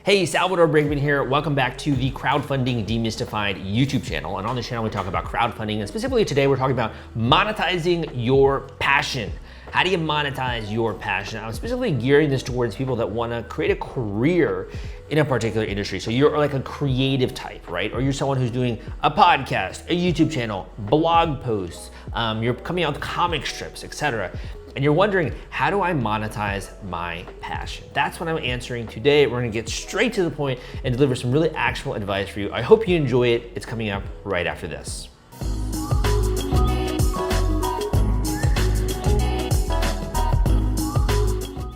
Hey, Salvador Briggman here. Welcome back to the Crowdfunding Demystified YouTube channel. And on this channel, we talk about crowdfunding. And specifically today, we're talking about monetizing your passion. How do you monetize your passion? I'm specifically gearing this towards people that want to create a career in a particular industry. So you're like a creative type, right? Or you're someone who's doing a podcast, a YouTube channel, blog posts, you're coming out with comic strips, etc. And you're wondering, how do I monetize my passion? That's what I'm answering today. We're gonna get straight to the point and deliver some really actionable advice for you. I hope you enjoy it. It's coming up right after this.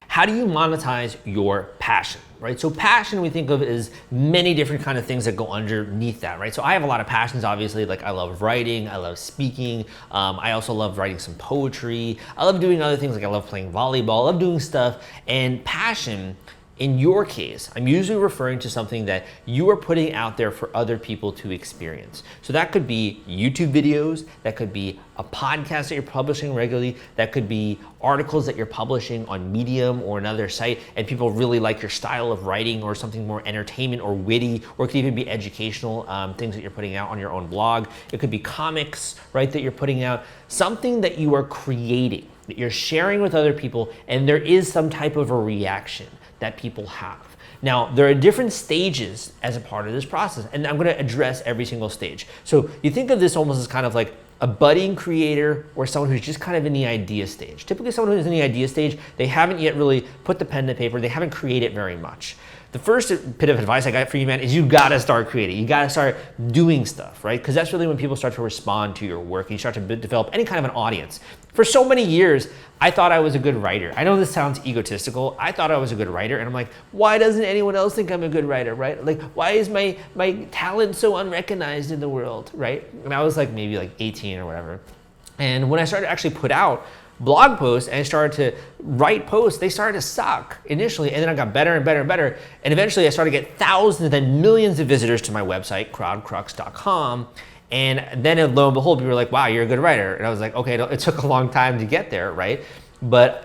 How do you monetize your passion, right? So passion we think of as many different kind of things that go underneath that, right? So I have a lot of passions, obviously, like I love writing, I love speaking. I also love writing some poetry. I love doing other things, like I love playing volleyball, I love doing stuff. And passion, in your case, I'm usually referring to something that you are putting out there for other people to experience. So that could be YouTube videos, that could be a podcast that you're publishing regularly, that could be articles that you're publishing on Medium or another site, and people really like your style of writing or something more entertainment or witty, or it could even be educational things that you're putting out on your own blog. It could be comics, right, that you're putting out, something that you are creating, that you're sharing with other people, and there is some type of a reaction that people have. Now, there are different stages as a part of this process, and I'm gonna address every single stage. So you think of this almost as kind of like a budding creator or someone who's just kind of in the idea stage. Typically someone who's in the idea stage, they haven't yet really put the pen to paper, they haven't created very much. The first bit of advice I got for you, man, is you gotta start creating. You gotta start doing stuff, right? Because that's really when people start to respond to your work and you start to develop any kind of an audience. For so many years, I thought I was a good writer. I know this sounds egotistical. I thought I was a good writer, and I'm like, why doesn't anyone else think I'm a good writer, right? Like, why is my talent so unrecognized in the world, right? And I was like maybe like 18 or whatever. And when I started to actually put out blog posts and I started to write posts, they started to suck initially, and then I got better and better and better. And eventually I started to get thousands and then millions of visitors to my website, crowdcrux.com. And then lo and behold, people were like, wow, you're a good writer. And I was like, okay, it took a long time to get there, right? But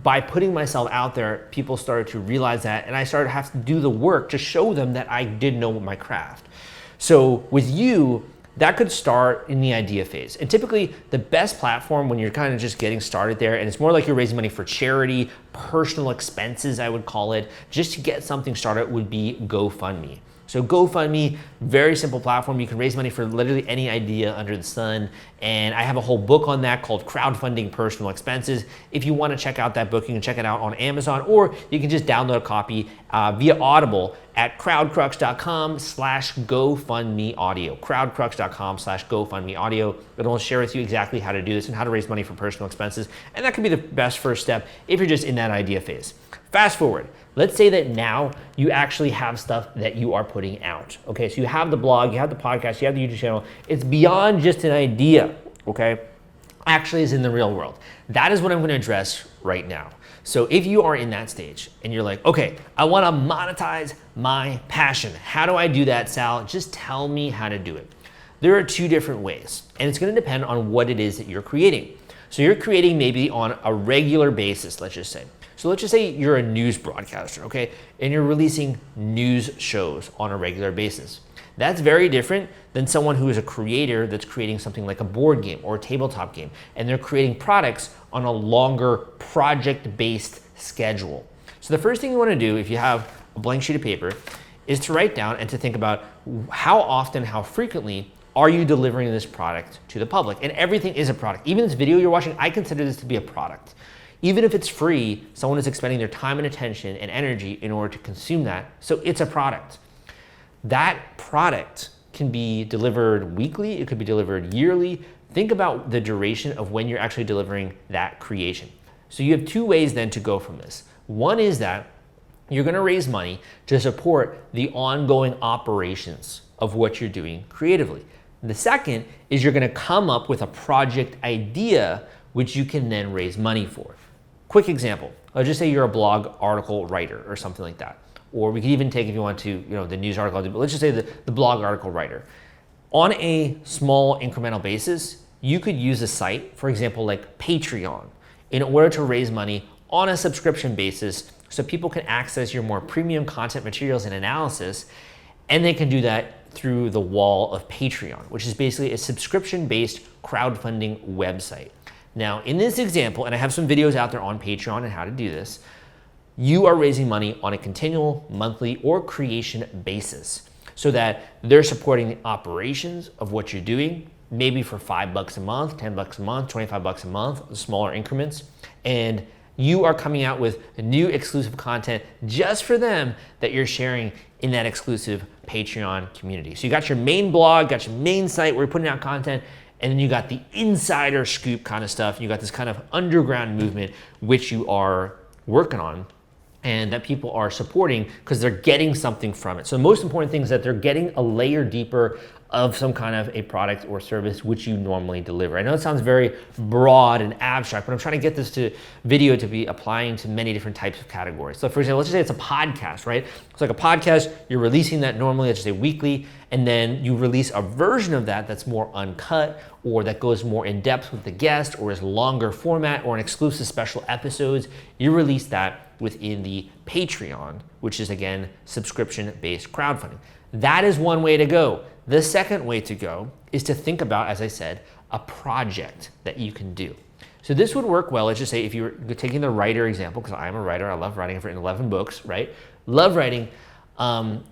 by putting myself out there, people started to realize that, and I started to have to do the work to show them that I did know my craft. So with you, that could start in the idea phase. And typically the best platform when you're kind of just getting started there, and it's more like you're raising money for charity, personal expenses, I would call it, just to get something started, would be GoFundMe. So GoFundMe, very simple platform. You can raise money for literally any idea under the sun. And I have a whole book on that called Crowdfunding Personal Expenses. If you want to check out that book, you can check it out on Amazon, or you can just download a copy via Audible at crowdcrux.com/GoFundMeAudio. crowdcrux.com/GoFundMeAudio. It'll share with you exactly how to do this and how to raise money for personal expenses. And that could be the best first step if you're just in that idea phase. Fast forward. Let's say that now you actually have stuff that you are putting out. Okay, so you have the blog, you have the podcast, you have the YouTube channel. It's beyond just an idea, okay? Actually is in the real world. That is what I'm gonna address right now. So if you are in that stage and you're like, okay, I wanna monetize my passion. How do I do that, Sal? Just tell me how to do it. There are two different ways, and it's gonna depend on what it is that you're creating. So you're creating maybe on a regular basis, let's just say. So let's just say you're a news broadcaster, okay? And you're releasing news shows on a regular basis. That's very different than someone who is a creator that's creating something like a board game or a tabletop game, and they're creating products on a longer project-based schedule. So the first thing you wanna do if you have a blank sheet of paper is to write down and to think about how often, how frequently are you delivering this product to the public? And everything is a product. Even this video you're watching, I consider this to be a product. Even if it's free, someone is expending their time and attention and energy in order to consume that, so it's a product. That product can be delivered weekly, it could be delivered yearly. Think about the duration of when you're actually delivering that creation. So you have two ways then to go from this. One is that you're gonna raise money to support the ongoing operations of what you're doing creatively. The second is you're gonna come up with a project idea which you can then raise money for. Quick example, let's just say you're a blog article writer or something like that. Or we could even take, if you want to, the news article, but let's just say the blog article writer. On a small incremental basis, you could use a site, for example, like Patreon, in order to raise money on a subscription basis so people can access your more premium content materials and analysis, and they can do that through the wall of Patreon, which is basically a subscription-based crowdfunding website. Now, in this example, and I have some videos out there on Patreon on how to do this, you are raising money on a continual, monthly, or creation basis so that they're supporting the operations of what you're doing, maybe for $5 a month, $10 a month, $25 a month, smaller increments, and you are coming out with new exclusive content just for them that you're sharing in that exclusive Patreon community. So you got your main blog, got your main site where you're putting out content, and then you got the insider scoop kind of stuff. You got this kind of underground movement which you are working on and that people are supporting because they're getting something from it. So the most important thing is that they're getting a layer deeper of some kind of a product or service which you normally deliver. I know it sounds very broad and abstract, but I'm trying to get this to video to be applying to many different types of categories. So for example, let's just say it's a podcast, right? It's like a podcast, you're releasing that normally, let's just say weekly, and then you release a version of that that's more uncut or that goes more in depth with the guest or is longer format or an exclusive special episodes. You release that within the Patreon, which is again, subscription-based crowdfunding. That is one way to go. The second way to go is to think about, as I said, a project that you can do. So this would work well. Let's just say if you're taking the writer example, because I'm a writer, I love writing, I've written 11 books, right? Love writing.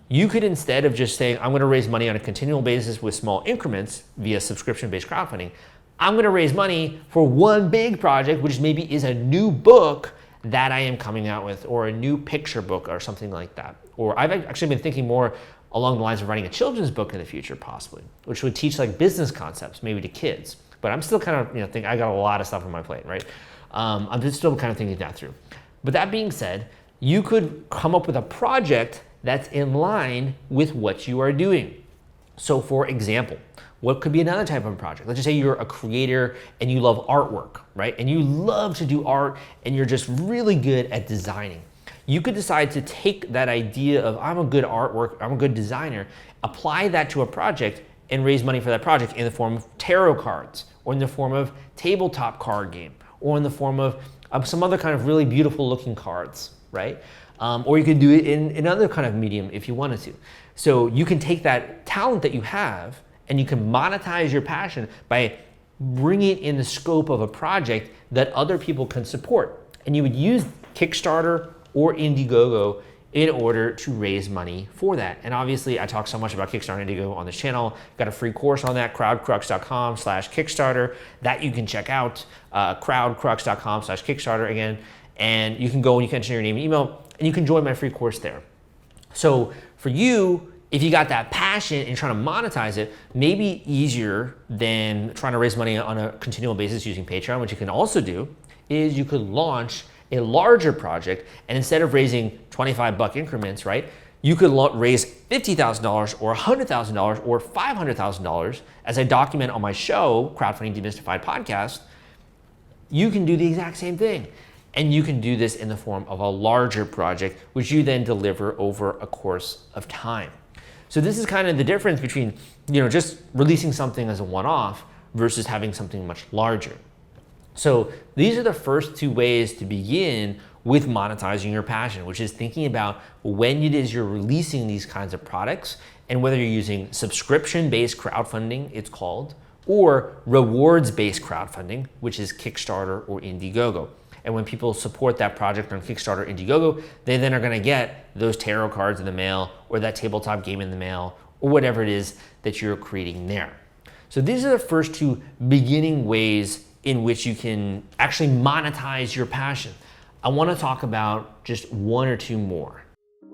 You could, instead of just saying, I'm gonna raise money on a continual basis with small increments via subscription-based crowdfunding, I'm gonna raise money for one big project, which maybe is a new book that I am coming out with, or a new picture book or something like that. Or I've actually been thinking more along the lines of writing a children's book in the future, possibly, which would teach like business concepts, maybe to kids. But I'm still kind of, think I got a lot of stuff on my plate, right? I'm just still kind of thinking that through. But that being said, you could come up with a project that's in line with what you are doing. So for example, what could be another type of project? Let's just say you're a creator and you love artwork, right? And you love to do art and you're just really good at designing. You could decide to take that idea of I'm a good artwork, I'm a good designer, apply that to a project and raise money for that project in the form of tarot cards or in the form of tabletop card game or in the form of some other kind of really beautiful looking cards, right? Or you could do it in another kind of medium if you wanted to. So you can take that talent that you have and you can monetize your passion by bringing it in the scope of a project that other people can support. And you would use Kickstarter or Indiegogo in order to raise money for that. And obviously I talk so much about Kickstarter and Indiegogo on this channel. Got a free course on that, crowdcrux.com/Kickstarter, that you can check out, crowdcrux.com/Kickstarter again. And you can go and you can enter your name and email and you can join my free course there. So for you, if you got that passion and trying to monetize it, maybe easier than trying to raise money on a continual basis using Patreon, which you can also do, is you could launch a larger project, and instead of raising $25 increments, right, you could raise $50,000 or $100,000 or $500,000, as I document on my show, Crowdfunding Demystified Podcast. You can do the exact same thing. And you can do this in the form of a larger project, which you then deliver over a course of time. So this is kind of the difference between, just releasing something as a one-off versus having something much larger. So these are the first two ways to begin with monetizing your passion, which is thinking about when it is you're releasing these kinds of products and whether you're using subscription-based crowdfunding, it's called, or rewards-based crowdfunding, which is Kickstarter or Indiegogo. And when people support that project on Kickstarter or Indiegogo, they then are gonna get those tarot cards in the mail or that tabletop game in the mail or whatever it is that you're creating there. So these are the first two beginning ways in which you can actually monetize your passion. I wanna talk about just one or two more.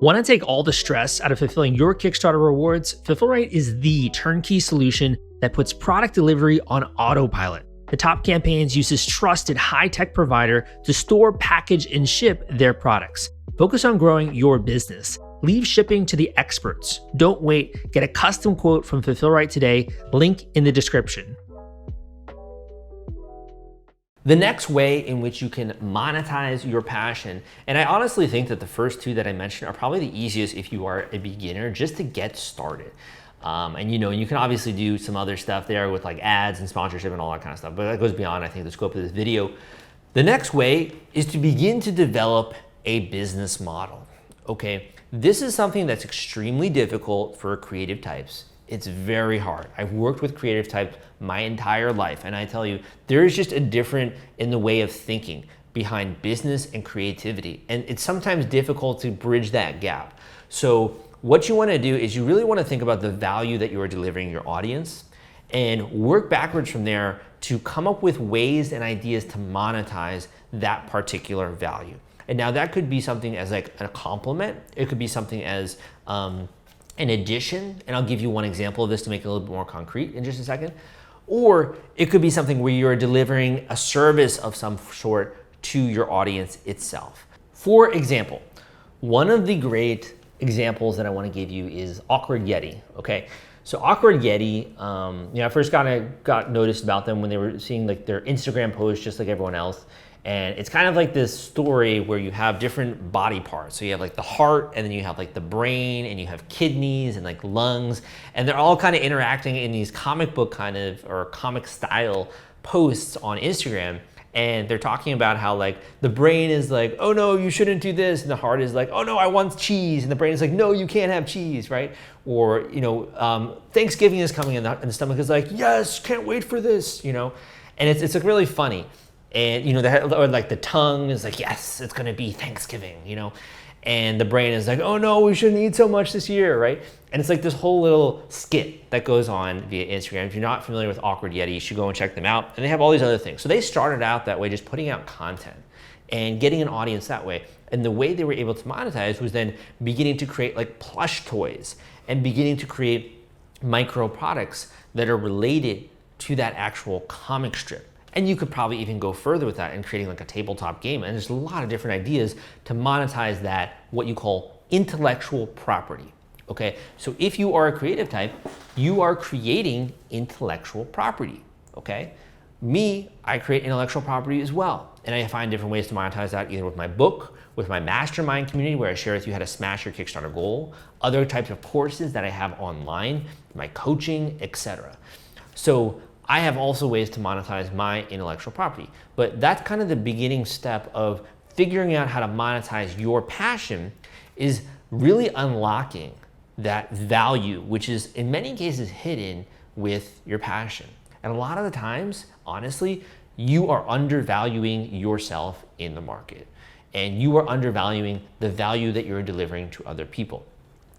Want to take all the stress out of fulfilling your Kickstarter rewards? Fulfillrite is the turnkey solution that puts product delivery on autopilot. The Top Campaigns uses trusted high-tech provider to store, package, and ship their products. Focus on growing your business. Leave shipping to the experts. Don't wait. Get a custom quote from Fulfillrite today. Link in the description. The next way in which you can monetize your passion, and I honestly think that the first two that I mentioned are probably the easiest if you are a beginner, just to get started. And you can obviously do some other stuff there with like ads and sponsorship and all that kind of stuff, but that goes beyond, I think, the scope of this video. The next way is to begin to develop a business model. Okay, this is something that's extremely difficult for creative types. It's very hard. I've worked with creative types my entire life, and I tell you, there's just a difference in the way of thinking behind business and creativity, and it's sometimes difficult to bridge that gap. So what you want to do is you really want to think about the value that you are delivering your audience and work backwards from there to come up with ways and ideas to monetize that particular value. And now that could be something as like a compliment. It could be something as an addition. And I'll give you one example of this to make it a little bit more concrete in just a second. Or it could be something where you're delivering a service of some sort to your audience itself. For example, one of the great examples that I want to give you is Awkward Yeti, okay? So Awkward Yeti, I first got noticed about them when they were seeing like their Instagram posts just like everyone else. And it's kind of like this story where you have different body parts. So you have like the heart, and then you have like the brain, and you have kidneys and like lungs, and they're all kind of interacting in these comic book kind of or comic style posts on Instagram. And they're talking about how like the brain is like, oh no, you shouldn't do this. And the heart is like, oh no, I want cheese. And the brain is like, no, you can't have cheese, right? Or, Thanksgiving is coming, and the stomach is like, yes, can't wait for this, And it's like really funny. And, or like the tongue is like, yes, it's gonna be Thanksgiving, And the brain is like, oh no, we shouldn't eat so much this year, right? And it's like this whole little skit that goes on via Instagram. If you're not familiar with Awkward Yeti, you should go and check them out. And they have all these other things. So they started out that way, just putting out content and getting an audience that way. And the way they were able to monetize was then beginning to create like plush toys and beginning to create micro products that are related to that actual comic strip. And you could probably even go further with that and creating like a tabletop game. And there's a lot of different ideas to monetize that, what you call intellectual property. Okay, so if you are a creative type, you are creating intellectual property. Okay, I create intellectual property as well. And I find different ways to monetize that, either with my book, with my mastermind community where I share with you how to smash your Kickstarter goal, other types of courses that I have online, my coaching, etc. So I have also ways to monetize my intellectual property, but that's kind of the beginning step of figuring out how to monetize your passion, is really unlocking that value, which is in many cases hidden with your passion. And a lot of the times, honestly, you are undervaluing yourself in the market, and you are undervaluing the value that you're delivering to other people.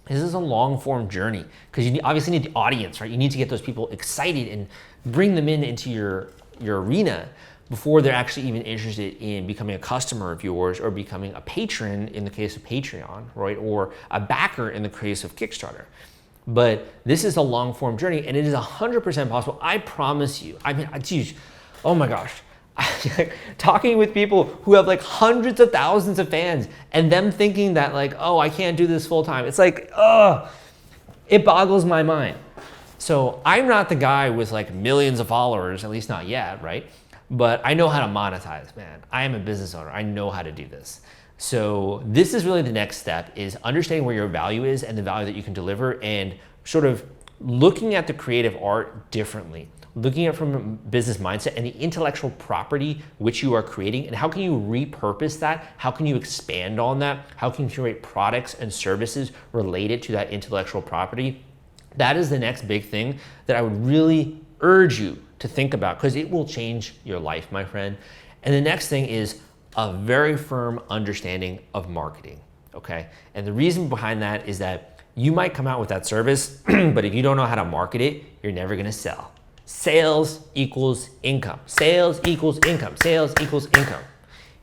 This is a long form journey because you obviously need the audience, right? You need to get those people excited and bring them into your arena before they're actually even interested in becoming a customer of yours or becoming a patron in the case of Patreon, right? Or a backer in the case of Kickstarter. But this is a long form journey, and it is 100% possible. I promise you. I mean, geez, oh my gosh. Talking with people who have like hundreds of thousands of fans and them thinking that like, oh, I can't do this full time. It's like, it boggles my mind. So I'm not the guy with like millions of followers, at least not yet, right? But I know how to monetize, man. I am a business owner. I know how to do this. So this is really the next step, is understanding where your value is and the value that you can deliver, and sort of looking at the creative art differently. Looking at it from a business mindset and the intellectual property which you are creating, and how can you repurpose that? How can you expand on that? How can you create products and services related to that intellectual property? That is the next big thing that I would really urge you to think about, because it will change your life, my friend. And the next thing is a very firm understanding of marketing, okay? And the reason behind that is that you might come out with that service, but if you don't know how to market it, you're never gonna sell. Sales equals income. Sales equals income. Sales equals income.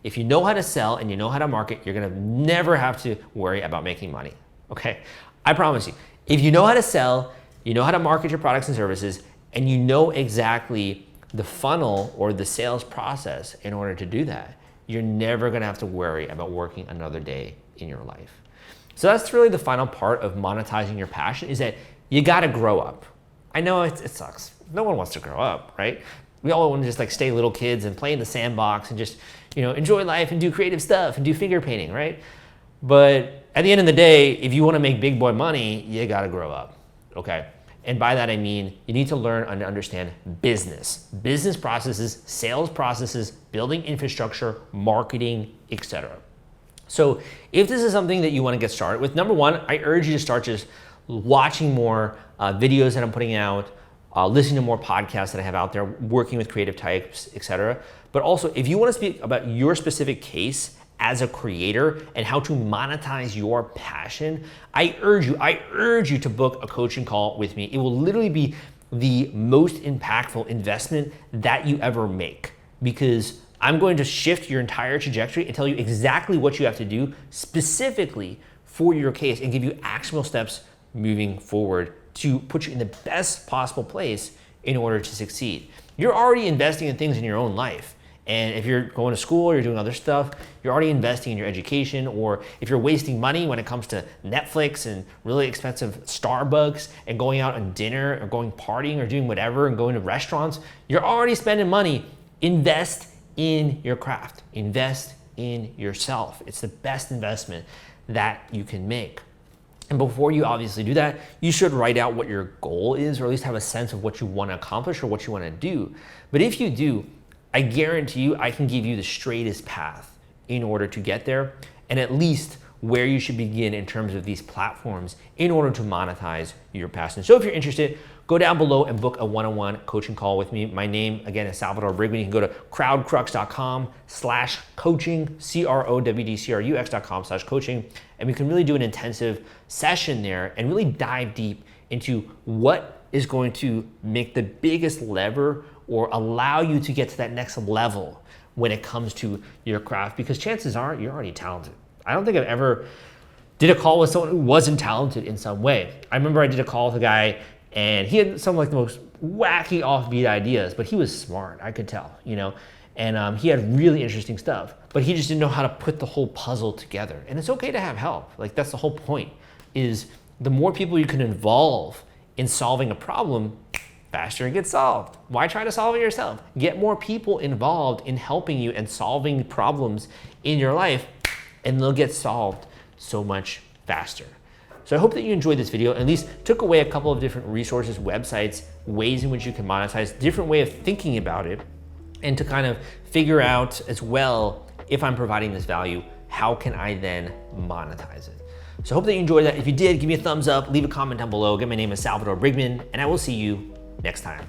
If you know how to sell and you know how to market, you're gonna never have to worry about making money, okay? I promise you. If you know how to sell, you know how to market your products and services, and you know exactly the funnel or the sales process in order to do that, you're never gonna have to worry about working another day in your life. So that's really the final part of monetizing your passion, is that you gotta grow up. I know it sucks. No one wants to grow up, right? We all want to just like stay little kids and play in the sandbox and just, enjoy life and do creative stuff and do finger painting, right? But at the end of the day, if you want to make big boy money, you got to grow up, okay? And by that, I mean, you need to learn and understand business processes, sales processes, building infrastructure, marketing, etc. So if this is something that you want to get started with, number one, I urge you to start just watching more videos that I'm putting out, listening to more podcasts that I have out there, working with creative types, etc. But also, if you want to speak about your specific case as a creator and how to monetize your passion, I urge you to book a coaching call with me. It will literally be the most impactful investment that you ever make, because I'm going to shift your entire trajectory and tell you exactly what you have to do specifically for your case and give you actionable steps moving forward to put you in the best possible place in order to succeed. You're already investing in things in your own life. And if you're going to school or you're doing other stuff, you're already investing in your education. Or if you're wasting money when it comes to Netflix and really expensive Starbucks and going out on dinner or going partying or doing whatever and going to restaurants, you're already spending money. Invest in your craft. Invest in yourself. It's the best investment that you can make. And before you obviously do that, you should write out what your goal is, or at least have a sense of what you want to accomplish or what you want to do. But if you do, I guarantee you I can give you the straightest path in order to get there, and at least where you should begin in terms of these platforms in order to monetize your passion. So if you're interested, go down below and book a one-on-one coaching call with me. My name, again, is Salvador Briggman. You can go to crowdcrux.com/coaching, crowdcrux.com/coaching, and we can really do an intensive session there and really dive deep into what is going to make the biggest lever or allow you to get to that next level when it comes to your craft, because chances are you're already talented. I don't think I've ever did a call with someone who wasn't talented in some way. I remember I did a call with a guy and he had some like the most wacky offbeat ideas, but he was smart, I could tell, you know, and he had really interesting stuff, but he just didn't know how to put the whole puzzle together. And it's okay to have help. Like, that's the whole point, is the more people you can involve in solving a problem, faster it gets solved. Why try to solve it yourself? Get more people involved in helping you and solving problems in your life, and they'll get solved so much faster. So I hope that you enjoyed this video, and at least took away a couple of different resources, websites, ways in which you can monetize, different way of thinking about it, and to kind of figure out as well, if I'm providing this value, how can I then monetize it? So I hope that you enjoyed that. If you did, give me a thumbs up, leave a comment down below. Again, my name is Salvador Briggman, and I will see you next time.